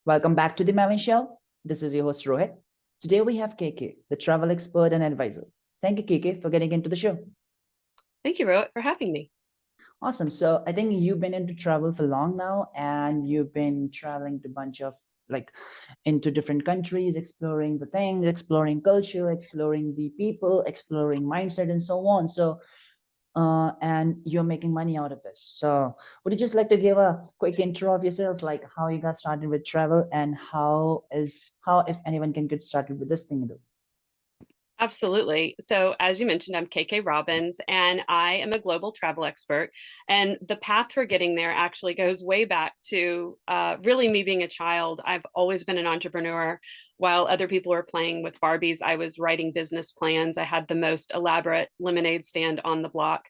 Welcome back to the Maven Show. This is your host Rohit. Today we have KK, the travel expert and advisor. Thank you, KK, for getting into the show. Thank you, Rohit, for having me. Awesome. So I think you've been into travel for long now, and you've been traveling to a bunch of like into different countries, exploring the things, exploring culture, exploring the people, exploring mindset, and so on. And you're making money out of this. So would you just like to give a quick intro of yourself, like how you got started with travel and how if anyone can get started with this thing? Absolutely. So, as you mentioned, I'm KK Robbins, and I am a global travel expert. And the path for getting there actually goes way back to really me being a child. I've always been an entrepreneur. While other people were playing with Barbies, I was writing business plans. I had the most elaborate lemonade stand on the block.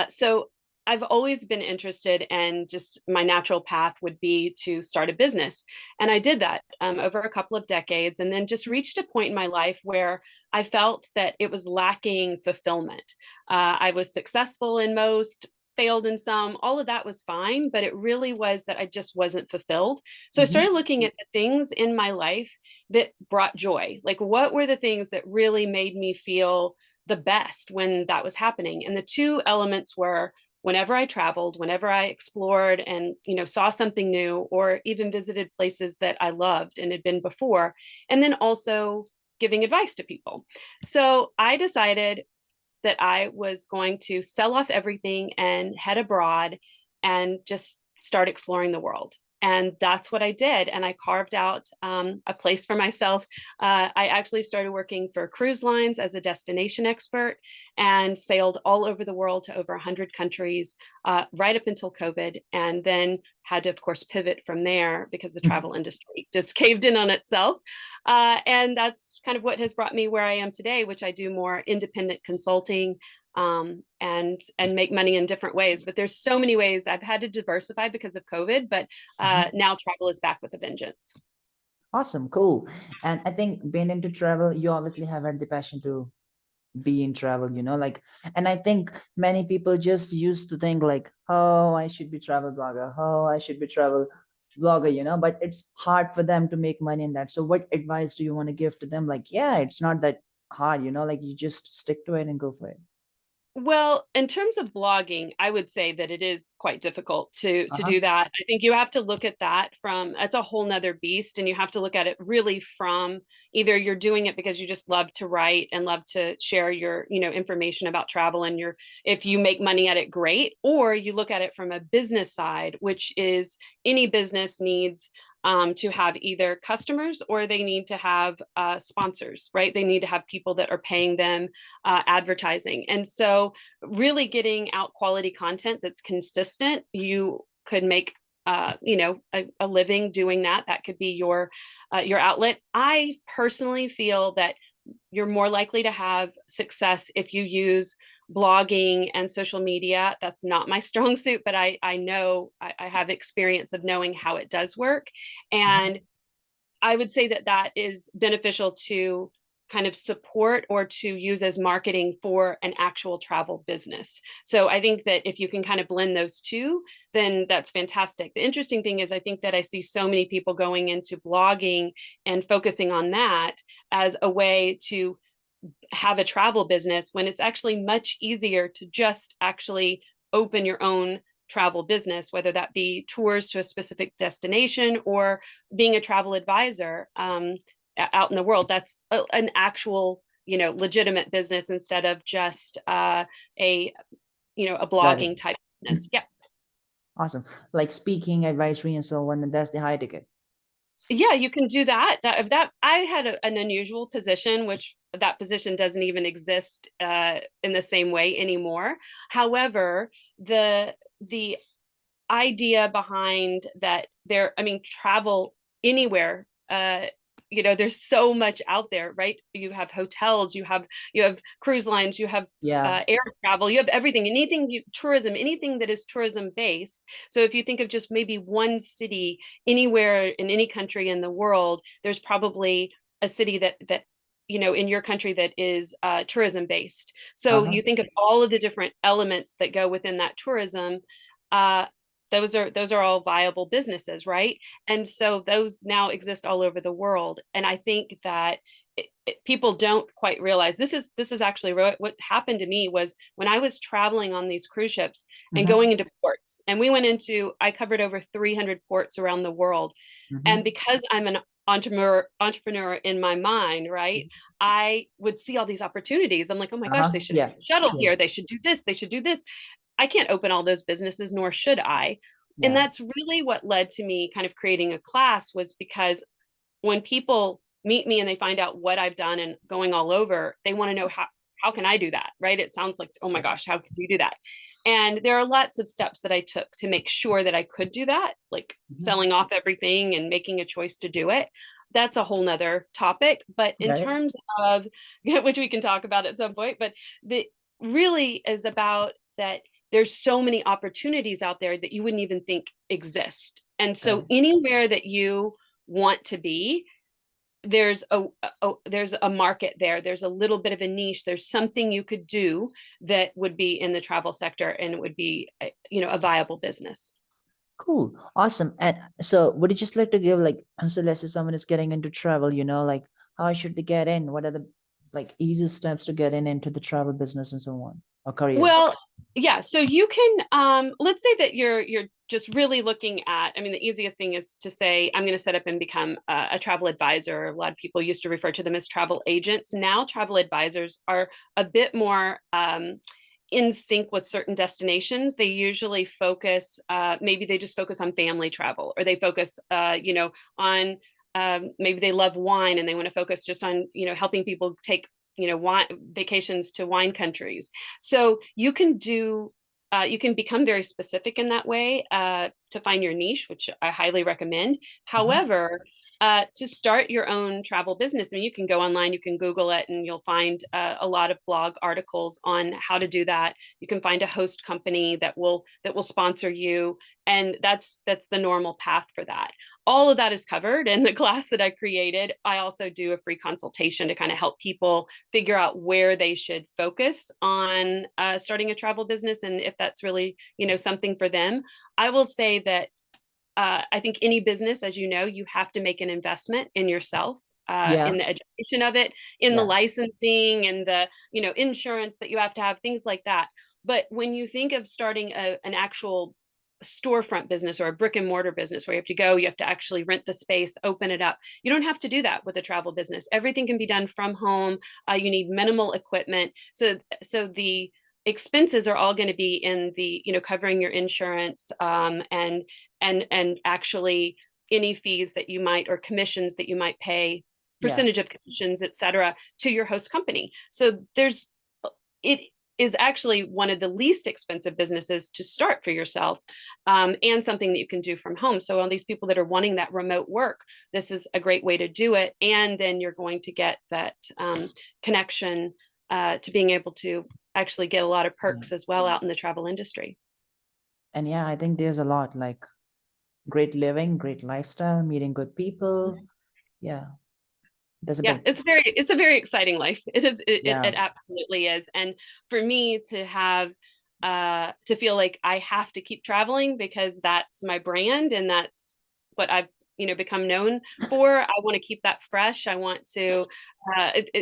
So, I've always been interested, and just my natural path would be to start a business. And I did that over a couple of decades, and then just reached a point in my life where I felt that it was lacking fulfillment. I was successful in most, failed in some, all of that was fine, but it really was that I just wasn't fulfilled. So I Mhm. started looking at the things in my life that brought joy. Like, what were the things that really made me feel the best when that was happening? And the two elements were whenever I traveled, whenever I explored and, saw something new, or even visited places that I loved and had been before, and then also giving advice to people. So I decided that I was going to sell off everything and head abroad and just start exploring the world. And that's what I did. And I carved out a place for myself. I actually started working for cruise lines as a destination expert and sailed all over the world to over 100 countries right up until COVID. And then had to, of course, pivot from there because the travel industry just caved in on itself. And that's kind of what has brought me where I am today, which I do more independent consulting and make money in different ways. But there's so many ways I've had to diversify because of COVID, but now travel is back with a vengeance. Awesome, cool. And I think being into travel, you obviously have had the passion to be in travel, like, and I think many people just used to think like, oh, I should be travel blogger, oh, I should be travel blogger, but it's hard for them to make money in that. So what advice do you want to give to them? Like, yeah, it's not that hard, like you just stick to it and go for it. Well, in terms of blogging, I would say that it is quite difficult to Uh-huh. do that. I think you have to look at that from it's a whole nother beast, and you have to look at it really from either you're doing it because you just love to write and love to share your, information about travel, and if you make money at it, great, or you look at it from a business side, which is any business needs to have either customers or they need to have sponsors, right? They need to have people that are paying them advertising. And so really getting out quality content that's consistent, you could make a living doing that. That could be your outlet. I personally feel that you're more likely to have success if you use blogging and social media. That's not my strong suit, but I know I have experience of knowing how it does work. Uh-huh. And I would say that that is beneficial to kind of support or to use as marketing for an actual travel business. So I think that if you can kind of blend those two, then that's fantastic. The interesting thing is I think that I see so many people going into blogging and focusing on that as a way to have a travel business when it's actually much easier to just actually open your own travel business, whether that be tours to a specific destination or being a travel advisor out in the world. That's an actual, legitimate business instead of just a Got it. blogging type business. Yeah. Awesome. Like speaking, advisory, and so on, and that's the high ticket. Yeah, you can do that. That I had an unusual position, which that position doesn't even exist in the same way anymore. However, the idea behind that travel anywhere. There's so much out there, right? You have hotels, you have cruise lines, you have Yeah. air travel, you have everything, tourism, anything that is tourism based. So if you think of just maybe one city anywhere in any country in the world, there's probably a city that in your country that is tourism based. So Uh-huh. you think of all of the different elements that go within that tourism. Uh, those are all viable businesses, right? And so those now exist all over the world. And I think that people don't quite realize this is actually what happened to me was when I was traveling on these cruise ships and Mm-hmm. going into ports, and I covered over 300 ports around the world. And Mm-hmm. because I'm an entrepreneur in my mind, right? I would see all these opportunities. I'm like, oh my gosh, Uh-huh. they should Yeah. have a shuttle Yeah. here. They should do this. They should do this. I can't open all those businesses, nor should I. And Yeah. that's really what led to me kind of creating a class, was because when people meet me and they find out what I've done and going all over, they want to know how can I do that, right? It sounds like, oh my Yes. gosh, how can you do that? And there are lots of steps that I took to make sure that I could do that, like Mm-hmm. selling off everything and making a choice to do it. That's a whole nother topic. But in Right. terms of, which we can talk about at some point, but the really is about that there's so many opportunities out there that you wouldn't even think exist. And so Right. anywhere that you want to be, there's a market there. There's a little bit of a niche. There's something you could do that would be in the travel sector, and it would be a viable business. Cool. Awesome. And so would you just like to give like, so let's say someone is getting into travel, like how should they get in? What are the like easiest steps to get in into the travel business and so on, or career? Well, yeah. So you can, let's say that you're just really looking at. I mean, the easiest thing is to say, I'm going to set up and become a travel advisor. A lot of people used to refer to them as travel agents. Now, travel advisors are a bit more in sync with certain destinations. They usually focus, maybe they just focus on family travel, or they focus, on maybe they love wine and they want to focus just on, helping people take wine vacations to wine countries. So you can become very specific in that way to find your niche, which I highly recommend. Mhm. However, to start your own travel business, I mean, you can go online, you can Google it, and you'll find a lot of blog articles on how to do that. You can find a host company that will sponsor you, and that's the normal path for that. All of that is covered in the class that I created. I also do a free consultation to kind of help people figure out where they should focus on starting a travel business, and if that's really something for them. I will say that I think any business, as you know, you have to make an investment in yourself, Yeah. in the education of it, in the Yeah. licensing, and the insurance that you have to have, things like that. But when you think of starting an actual storefront business or a brick and mortar business where you have to go, you have to actually rent the space, open it up. You don't have to do that with a travel business. Everything can be done from home. You need minimal equipment. So the expenses are all going to be in the covering your insurance, and actually any fees that you might, or commissions that you might pay, Yeah. percentage of commissions, et cetera, to your host company. So it is actually one of the least expensive businesses to start for yourself, and something that you can do from home. So all these people that are wanting that remote work, this is a great way to do it. And then you're going to get that connection to being able to actually get a lot of Yeah. perks as well out in the travel industry. And yeah, I think there's a lot like great living, great lifestyle, meeting good people. Yeah. There's a Yeah, big, it's a very exciting life. It yeah. absolutely is. And for me to have to feel like I have to keep traveling because that's my brand and that's what I've become known for. I want to keep that fresh. I want to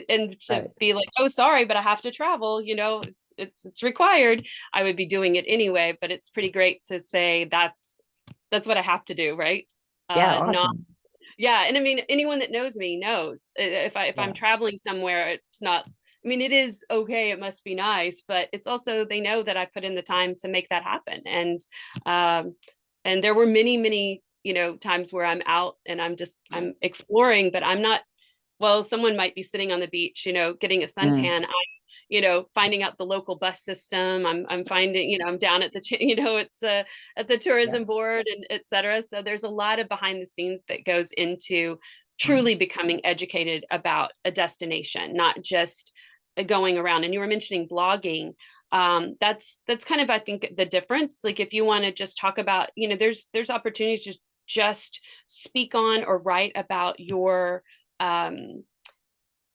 and to Right. be like, oh, sorry, but I have to travel. It's required. I would be doing it anyway, but it's pretty great to say that's what I have to do, right? Yeah. Not Awesome. Yeah, and I mean, anyone that knows me knows if Yeah. I'm traveling somewhere, it's not. I mean, it is okay. It must be nice, but it's also they know that I put in the time to make that happen. Um, and there were many times where I'm out and I'm exploring, but I'm not. Well, someone might be sitting on the beach, getting a Mm. suntan. Finding out the local bus system. I'm finding, I'm down at the, it's at the Yeah. tourism board and et cetera. So there's a lot of behind the scenes that goes into Mhm. truly becoming educated about a destination, not just going around. And you were mentioning blogging. That's kind of, I think, the difference. Like if you want to just talk about, there's opportunities to just speak on or write about um,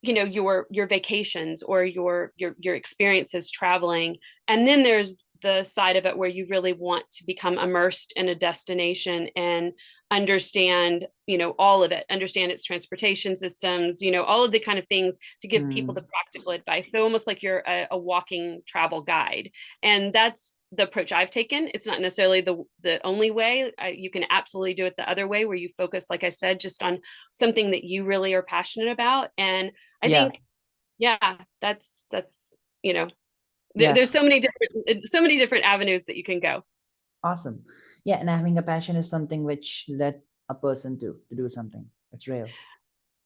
your vacations or your experiences traveling, and then there's the side of it where you really want to become immersed in a destination and understand, all of it, understand its transportation systems, all of the kind of things to give people the practical advice. So almost like you're a walking travel guide. And that's the approach I've taken. It's not necessarily the only way. You can absolutely do it the other way, where you focus, like I said, just on something that you really are passionate about. And I think, yeah, that's, there's so many different avenues that you can go. Awesome. Yeah, and having a passion is something which led a person to do something. It's real.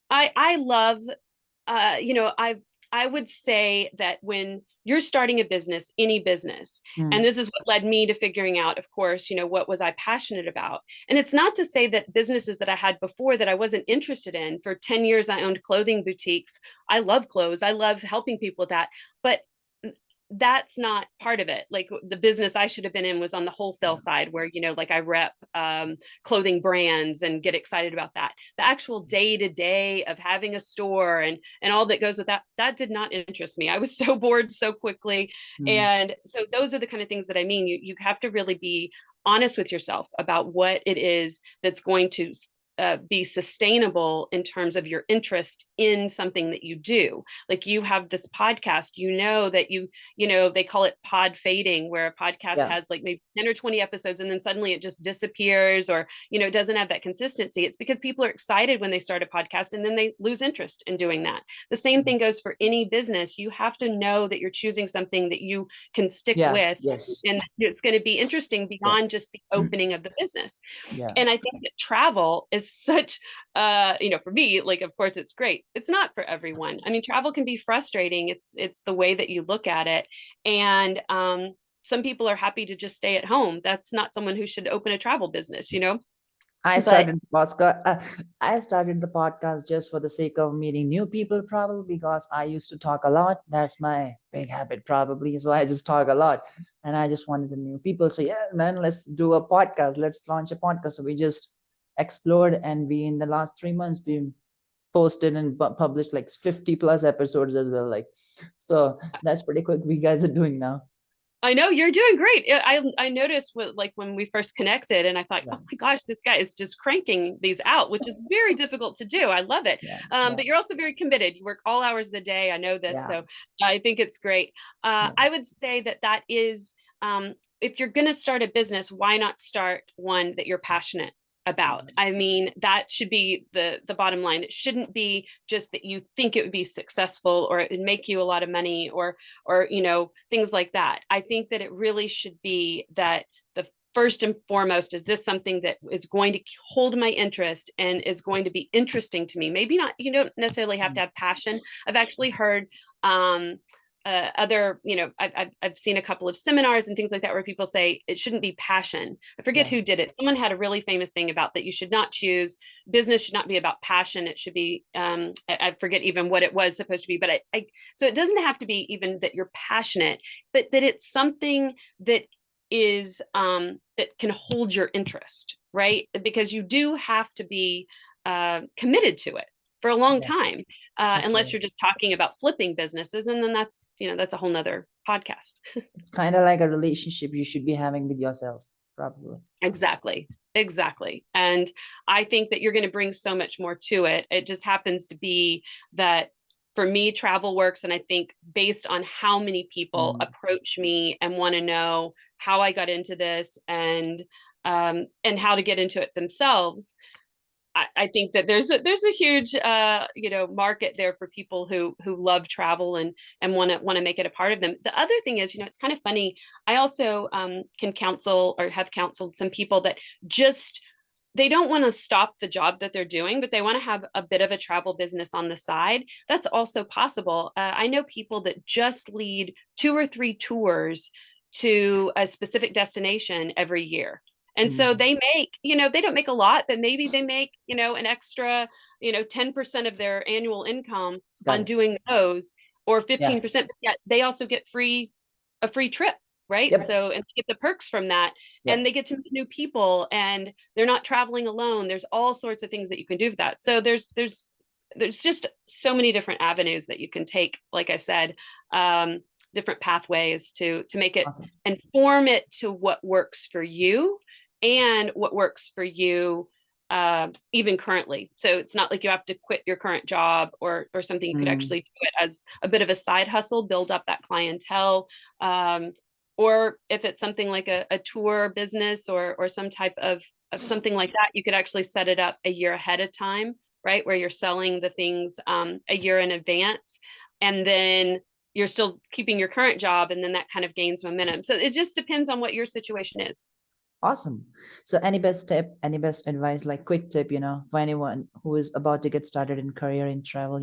I love, I would say that when you're starting a business, any business, and this is what led me to figuring out, of course, what was I passionate about? And it's not to say that businesses that I had before that I wasn't interested in. For 10 years, I owned clothing boutiques. I love clothes. I love helping people with that. But that's not part of it. Like the business I should have been in was on the wholesale side, where, like I rep clothing brands and get excited about that. The actual day-to-day of having a store and all that goes with that did not interest me. I was so bored so quickly. And so those are the kind of things that I mean. You have to really be honest with yourself about what it is that's going to be sustainable in terms of your interest in something that you do. Like you have this podcast, that they call it pod fading, where a podcast has like maybe 10 or 20 episodes and then suddenly it just disappears, or, it doesn't have that consistency. It's because people are excited when they start a podcast and then they lose interest in doing that. The same thing goes for any business. You have to know that you're choosing something that you can stick with. Yes. And it's going to be interesting beyond just the opening of the business. And I think that travel is such, for me, like, of course it's great. It's not for everyone. I mean, travel can be frustrating. It's the way that you look at it. And some people are happy to just stay at home. That's not someone who should open a travel business, I started the podcast just for the sake of meeting new people, probably because I used to talk a lot. That's my big habit, probably. So I just talk a lot, and I just wanted the new people. So yeah, man, let's do a podcast. Let's launch a podcast. So we just explored, and we in the last 3 months we posted and published like 50 plus episodes as well. Like, so that's pretty quick. We guys are doing now. I know you're doing great. I noticed when we first connected, and I thought, oh my gosh, this guy is just cranking these out, which is very difficult to do. I love it. But you're also very committed. You work all hours of the day. I know this. So I think it's great. I would say that is, if you're going to start a business, why not start one that you're passionate about? I mean, that should be the bottom line. It shouldn't be just that you think it would be successful or it would make you a lot of money or things like that. I think that it really should be that the first and foremost, is this something that is going to hold my interest and is going to be interesting to me? Maybe not, you don't necessarily have to have passion. I've actually heard other, I've seen a couple of seminars and things like that where people say it shouldn't be passion. I forget who did it. Someone had a really famous thing about that. You should not choose, business should not be about passion. It should be, I forget even what it was supposed to be, but so it doesn't have to be even that you're passionate, but that it's something that is, that can hold your interest, right? Because you do have to be committed to it for a long time, unless you're just talking about flipping businesses. And then that's a whole nother podcast. It's kind of like a relationship you should be having with yourself, probably. Exactly. And I think that you're going to bring so much more to it. It just happens to be that for me, travel works. And I think based on how many people approach me and want to know how I got into this and how to get into it themselves, I think that there's a huge market there for people who love travel and want to make it a part of them. The other thing is, it's kind of funny. I also can counsel or have counseled some people that just, they don't want to stop the job that they're doing, but they want to have a bit of a travel business on the side. That's also possible. I know people that just lead 2 or 3 tours to a specific destination every year. And so they make, they don't make a lot, but maybe they make, an extra, 10% of their annual income on doing those, or 15%, but yet they also get a free trip, right? So, and they get the perks from that, and they get to meet new people, and they're not traveling alone. There's all sorts of things that you can do with that. So there's just so many different avenues that you can take, like I said. different pathways to make it Awesome. and form it to what works for you and what works for you even currently. So it's not like you have to quit your current job or something. You could actually do it as a bit of a side hustle, build up that clientele. Or if it's something like a tour business or some type of something like that, you could actually set it up a year ahead of time, right? Where you're selling the things a year in advance, and then you're still keeping your current job, and then that kind of gains momentum. So it just depends on what your situation is. Awesome. So any best tip, any best advice, like quick tip, for anyone who is about to get started in career in travel,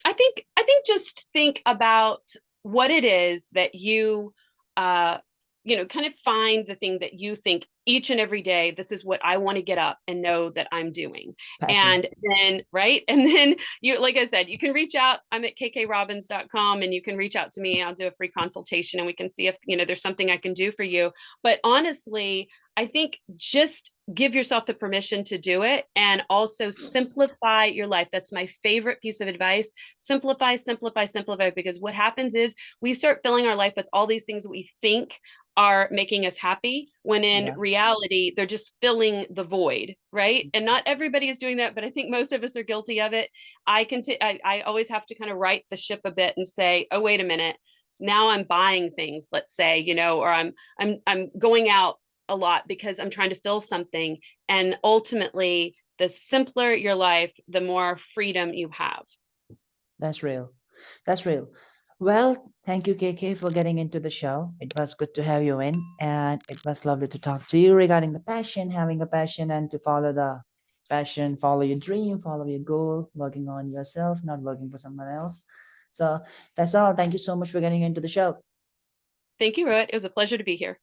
I think just think about what it is that you kind of find the thing that you think each and every day, this is what I want to get up and know that I'm doing. passion. And then, right. And then you, like I said, you can reach out. I'm at kkrobbins.com, and you can reach out to me. I'll do a free consultation and we can see if, there's something I can do for you. But honestly, I think just give yourself the permission to do it, and also simplify your life. That's my favorite piece of advice. Simplify, simplify, simplify, because what happens is we start filling our life with all these things we think are making us happy, when in reality, they're just filling the void, right? And not everybody is doing that, but I think most of us are guilty of it. I always have to kind of right the ship a bit and say, oh, wait a minute. Now I'm buying things, let's say, or I'm going out a lot because I'm trying to fill something. And ultimately, the simpler your life, the more freedom you have. That's real. That's real. Well, thank you, KK, for getting into the show. It was good to have you in, and it was lovely to talk to you regarding the passion, having a passion, and to follow the passion, follow your dream, follow your goal, working on yourself, not working for someone else. So that's all. Thank you so much for getting into the show. Thank you, Rohit. It was a pleasure to be here.